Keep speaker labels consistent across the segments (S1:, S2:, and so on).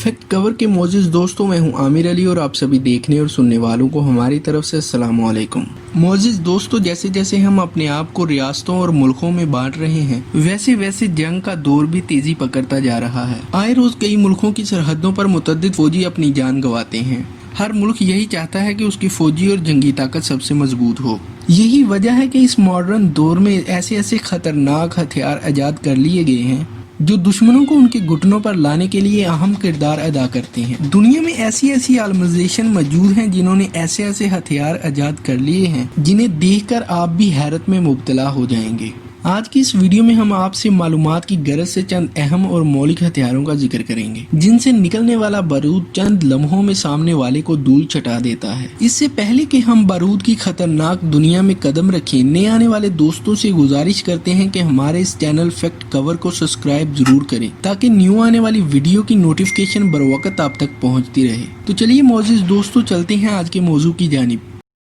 S1: Fact cover के मोअज़्ज़िज़ दोस्तों, मैं हूं आमिर अली और आप सभी देखने और सुनने वालों को हमारी तरफ से अस्सलाम वालेकुम। मोअज़्ज़िज़ दोस्तों, जैसे जैसे हम अपने आप को रियासतों और मुल्कों में बांट रहे हैं, वैसे वैसे जंग का दौर भी तेजी पकड़ता जा रहा है। आए रोज कई मुल्कों की सरहदों पर मुतअद्दिद फौजी अपनी जान गंवाते हैं। हर मुल्क यही चाहता है कि उसकी फौजी और जंगी ताकत सबसे मजबूत हो। यही वजह है कि इस मॉडर्न दौर में ऐसे ऐसे खतरनाक हथियार ईजाद कर लिए गए हैं जो दुश्मनों को उनके घुटनों पर लाने के लिए अहम किरदार अदा करते हैं। दुनिया में ऐसी ऐसी ऑर्गेनाइजेशन मौजूद हैं जिन्होंने ऐसे ऐसे हथियार ईजाद कर लिए हैं जिन्हें देखकर आप भी हैरत में मुब्तला हो जाएंगे। आज की इस वीडियो में हम आपसे मालूमात की गरज से चंद अहम और मौलिक हथियारों का जिक्र करेंगे जिनसे निकलने वाला बारूद चंद लम्हों में सामने वाले को धूल चटा देता है। इससे पहले कि हम बारूद की खतरनाक दुनिया में कदम रखें, नए आने वाले दोस्तों से गुजारिश करते हैं कि हमारे इस चैनल फैक्ट कवर को सब्सक्राइब जरूर करें ताकि न्यू आने वाली वीडियो की नोटिफिकेशन बर वक्त आप तक पहुँचती रहे। तो चलिए मोअज़्ज़िज़ दोस्तों, चलते हैं आज के मौजू की जानिब।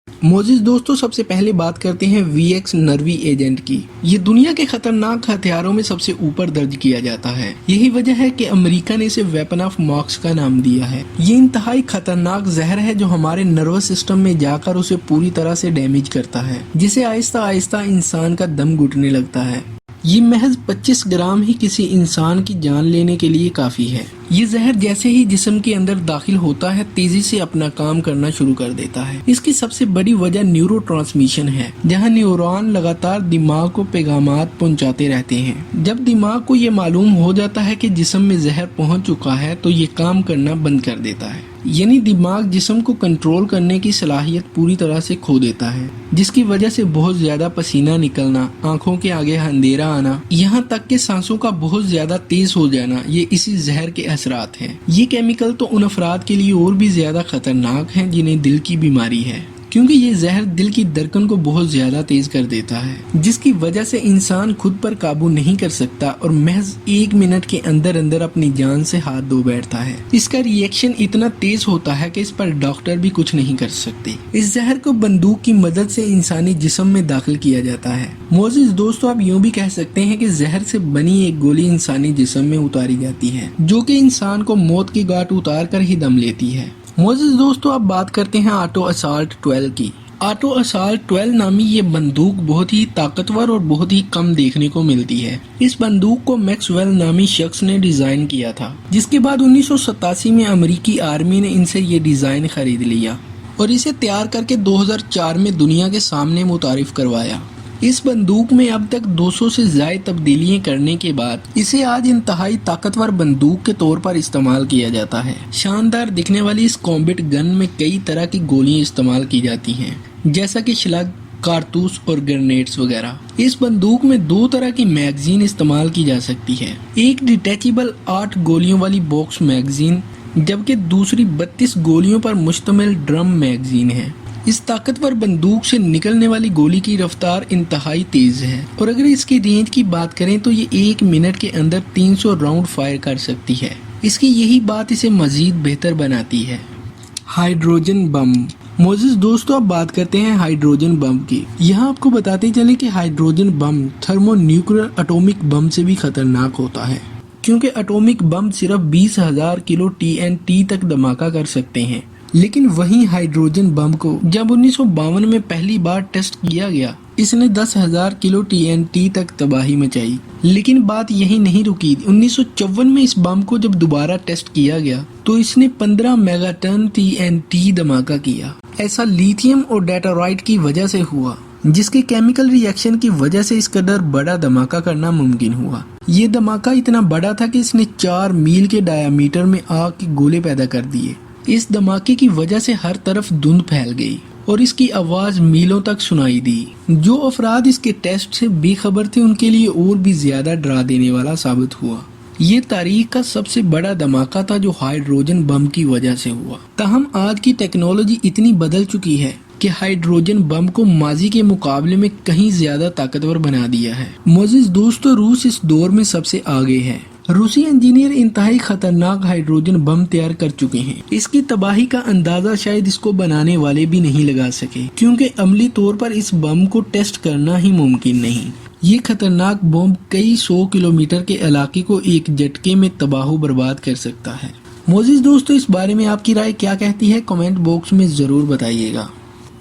S1: मोअज़्ज़िज़ दोस्तों, सबसे पहले बात करते हैं VX नर्वी एजेंट की। ये दुनिया के खतरनाक हथियारों में सबसे ऊपर दर्ज किया जाता है। यही वजह है कि अमेरिका ने इसे वेपन ऑफ मॉक्स का नाम दिया है। ये इंतहाई खतरनाक जहर है जो हमारे नर्वस सिस्टम में जाकर उसे पूरी तरह से डैमेज करता है, जिसे आहिस्ता आहिस्ता इंसान का दम घुटने लगता है। ये महज 25 ग्राम ही किसी इंसान की जान लेने के लिए काफी है। ये जहर जैसे ही जिस्म के अंदर दाखिल होता है, तेजी से अपना काम करना शुरू कर देता है। इसकी सबसे बड़ी वजह न्यूरोट्रांसमिशन है, जहां न्यूरॉन लगातार दिमाग को पैगामात पहुंचाते रहते हैं। जब दिमाग को ये मालूम हो जाता है कि जिस्म में जहर पहुंच चुका है, तो ये काम करना बंद कर देता है। यानी दिमाग जिस्म को कंट्रोल करने की सलाहियत पूरी तरह से खो देता है, जिसकी वजह से बहुत ज्यादा पसीना निकलना, आंखों के आगे अंधेरा आना, यहाँ तक कि सांसों का बहुत ज्यादा तेज हो जाना, ये इसी जहर के असरात हैं। ये केमिकल तो उन अफराद के लिए और भी ज्यादा खतरनाक हैं जिन्हें दिल की बीमारी है, क्योंकि ये जहर दिल की धड़कन को बहुत ज्यादा तेज कर देता है, जिसकी वजह से इंसान खुद पर काबू नहीं कर सकता और महज 1 मिनट के अंदर अंदर अपनी जान से हाथ धो बैठता है। इसका रिएक्शन इतना तेज होता है कि इस पर डॉक्टर भी कुछ नहीं कर सकते। इस जहर को बंदूक की मदद से इंसानी जिस्म में दाखिल किया जाता है। मोअज़्ज़िज़ दोस्तों, आप यूँ भी कह सकते हैं कि जहर से बनी एक गोली इंसानी जिस्म में उतारी जाती है, जो कि इंसान को मौत की घाट उतार कर ही दम लेती है। मोअज़्ज़िज़ दोस्तों, अब बात करते हैं ऑटो असाल्ट 12 की। ऑटो असाल्ट 12 नामी ये बंदूक बहुत ही ताकतवर और बहुत ही कम देखने को मिलती है। इस बंदूक को मैक्सवेल नामी शख्स ने डिजाइन किया था, जिसके बाद 1987 में अमेरिकी आर्मी ने इनसे ये डिजाइन खरीद लिया और इसे तैयार करके 2004 में दुनिया के सामने मुतारिफ करवाया। इस बंदूक में अब तक 200 से ज्यादा तब्दीलियां करने के बाद इसे आज इंतहाई ताकतवर बंदूक के तौर पर इस्तेमाल किया जाता है। शानदार दिखने वाली इस कॉम्बैट गन में कई तरह की गोलियां इस्तेमाल की जाती हैं, जैसा कि स्लग, कारतूस और ग्रेनेड्स वगैरह। इस बंदूक में 2 तरह की मैगजीन इस्तेमाल की जा सकती है। एक डिटैचेबल 8 गोलियों वाली बॉक्स मैगजीन, जबकि दूसरी 32 गोलियों पर मुश्तमिल ड्रम मैगजीन है। इस ताकतवर बंदूक से निकलने वाली गोली की रफ्तार इंतहाई तेज है और अगर इसकी रेंज की बात करें तो ये 1 मिनट के अंदर 300 राउंड फायर कर सकती है। इसकी यही बात इसे मजीद बेहतर बनाती है। Hydrogen bomb. मोअज़्ज़िज़ दोस्तों, अब बात करते हैं हाइड्रोजन बम की। यहाँ आपको बताते चले कि hydrogen bomb thermonuclear atomic bomb से भी खतरनाक होता है, क्योंकि एटॉमिक बम सिर्फ 20,000 किलो TNT तक धमाका कर सकते हैं। लेकिन वहीं हाइड्रोजन बम को जब 1952 में पहली बार टेस्ट किया गया, इसने 10,000 किलो TNT तक तबाही मचाई। लेकिन बात यही नहीं रुकी। 1954 में इस बम को जब दोबारा टेस्ट किया गया तो इसने 15 मेगाटन TNT धमाका किया। ऐसा लिथियम और डेटाराइट की वजह से हुआ, जिसके केमिकल रिएक्शन की वजह से इस कदर बड़ा धमाका करना मुमकिन हुआ। ये धमाका इतना बड़ा था कि इसने 4 मील के डायामीटर में आग के गोले पैदा कर दिए। इस धमाके की वजह से हर तरफ धुंध फैल गई और इसकी आवाज मीलों तक सुनाई दी। जो अफराद इसके टेस्ट से बेखबर थे उनके लिए और भी ज्यादा डरा देने वाला साबित हुआ। ये तारीख का सबसे बड़ा धमाका था जो हाइड्रोजन बम की वजह से हुआ। ताहम आज की टेक्नोलॉजी इतनी बदल चुकी है कि हाइड्रोजन बम को माजी के मुकाबले में कहीं ज्यादा ताकतवर बना दिया है। मोअज़्ज़िज़ दोस्तों, रूस इस दौर में सबसे आगे है। रूसी इंजीनियर इंतहाई खतरनाक हाइड्रोजन बम तैयार कर चुके हैं। इसकी तबाही का अंदाजा शायद इसको बनाने वाले भी नहीं लगा सके, क्योंकि अमली तौर पर इस बम को टेस्ट करना ही मुमकिन नहीं। ये खतरनाक बम कई 100 किलोमीटर के इलाके को एक झटके में तबाह बर्बाद कर सकता है। मोजिज़ दोस्तों, इस बारे में आपकी राय क्या कहती है, कमेंट बॉक्स में ज़रूर बताइएगा।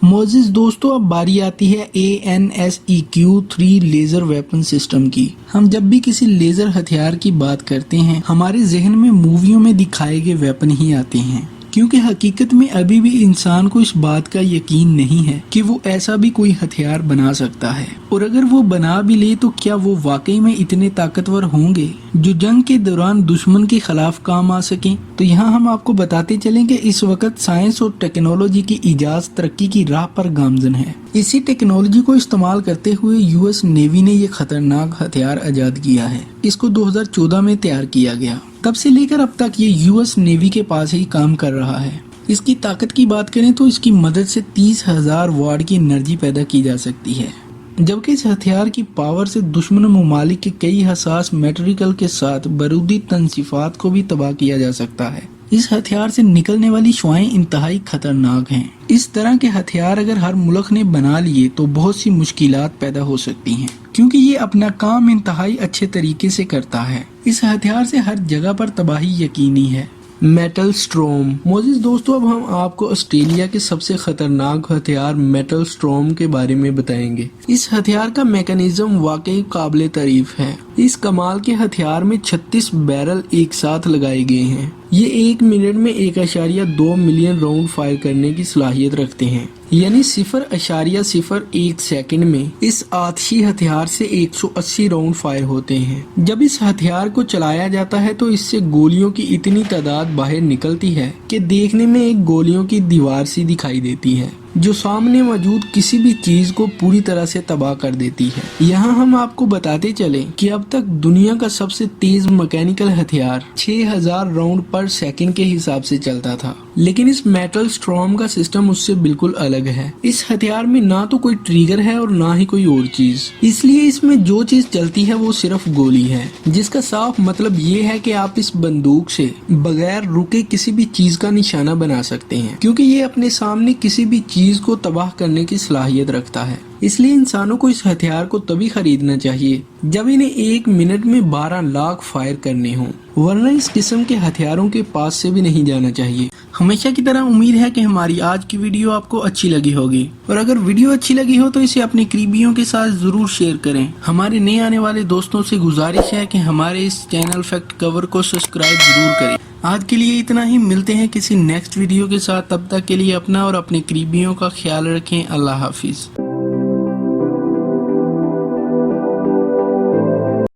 S1: मोजिज़ दोस्तों, अब बारी आती है ANSEQ-3 लेज़र वेपन सिस्टम की। हम जब भी किसी लेज़र हथियार की बात करते हैं, हमारे जहन में मूवियों में दिखाए गए वेपन ही आते हैं, क्योंकि हकीकत में अभी भी इंसान को इस बात का यकीन नहीं है कि वो ऐसा भी कोई हथियार बना सकता है, और अगर वो बना भी ले तो क्या वो वाकई में इतने ताकतवर होंगे जो जंग के दौरान दुश्मन के खिलाफ काम आ सकें। तो यहाँ हम आपको बताते चलें कि इस वक्त साइंस और टेक्नोलॉजी की इजाज़ तरक्की की राह पर गामजन है। इसी टेक्नोलॉजी को इस्तेमाल करते हुए US नेवी ने ये खतरनाक हथियार आजाद किया है। इसको 2014 में तैयार किया गया। तब से लेकर अब तक ये US नेवी के पास ही काम कर रहा है। इसकी ताकत की बात करें तो इसकी मदद से 30,000 वाट की एनर्जी पैदा की जा सकती है, जबकि इस हथियार की पावर से दुश्मन ममालिक के कई हसास मैटेरियल के साथ बारूदी तनसीफात को भी तबाह किया जा सकता है। इस हथियार से निकलने वाली शुआएं इंतहाई खतरनाक हैं। इस तरह के हथियार अगर हर मुल्क ने बना लिए तो बहुत सी मुश्किलात पैदा हो सकती हैं, क्योंकि ये अपना काम इंतहाई अच्छे तरीके से करता है। इस हथियार से हर जगह पर तबाही यकीनी है। Metal storm. मोजिज़ दोस्तों, अब हम आपको ऑस्ट्रेलिया के सबसे खतरनाक हथियार मेटल स्ट्रॉम के बारे में बताएंगे। इस हथियार का मैकेनिज्म वाकई काबिले तारीफ है। इस कमाल के हथियार में 36 बैरल एक साथ लगाए गए हैं। ये 1 मिनट में 1.2 मिलियन राउंड फायर करने की सलाहियत रखते हैं, यानी 0.01 सेकंड में इस आतिशी हथियार से 180 राउंड फायर होते हैं। जब इस हथियार को चलाया जाता है तो इससे गोलियों की इतनी तादाद बाहर निकलती है कि देखने में एक गोलियों की दीवार सी दिखाई देती है, जो सामने मौजूद किसी भी चीज को पूरी तरह से तबाह कर देती है। यहाँ हम आपको बताते चलें कि अब तक दुनिया का सबसे तेज मैकेनिकल हथियार 6000 राउंड पर सेकंड के हिसाब से चलता था, लेकिन इस मेटल स्ट्रॉम का सिस्टम उससे बिल्कुल अलग है। इस हथियार में ना तो कोई ट्रिगर है और ना ही कोई और चीज, इसलिए इसमें जो चीज चलती है वो सिर्फ गोली है, जिसका साफ मतलब ये है कि आप इस बंदूक से बगैर रुके किसी भी चीज का निशाना बना सकते हैं, क्योंकि ये अपने सामने किसी भी चीज को तबाह करने की सलाहियत रखता है। इसलिए इंसानों को इस हथियार को तभी खरीदना चाहिए जब इन्हें 1 मिनट में 12 लाख फायर करने हों, वरना इस किस्म के हथियारों के पास से भी नहीं जाना चाहिए। हमेशा की तरह उम्मीद है कि हमारी आज की वीडियो आपको अच्छी लगी होगी, और अगर वीडियो अच्छी लगी हो तो इसे अपने करीबियों के साथ जरूर शेयर करें। हमारे नए आने वाले दोस्तों से गुजारिश है कि हमारे इस चैनल फैक्ट कवर को सब्सक्राइब जरूर करें। आज के लिए इतना ही, मिलते हैं किसी नेक्स्ट वीडियो के साथ। तब तक के लिए अपना और अपने करीबियों का ख्याल रखें। अल्लाह हाफिज।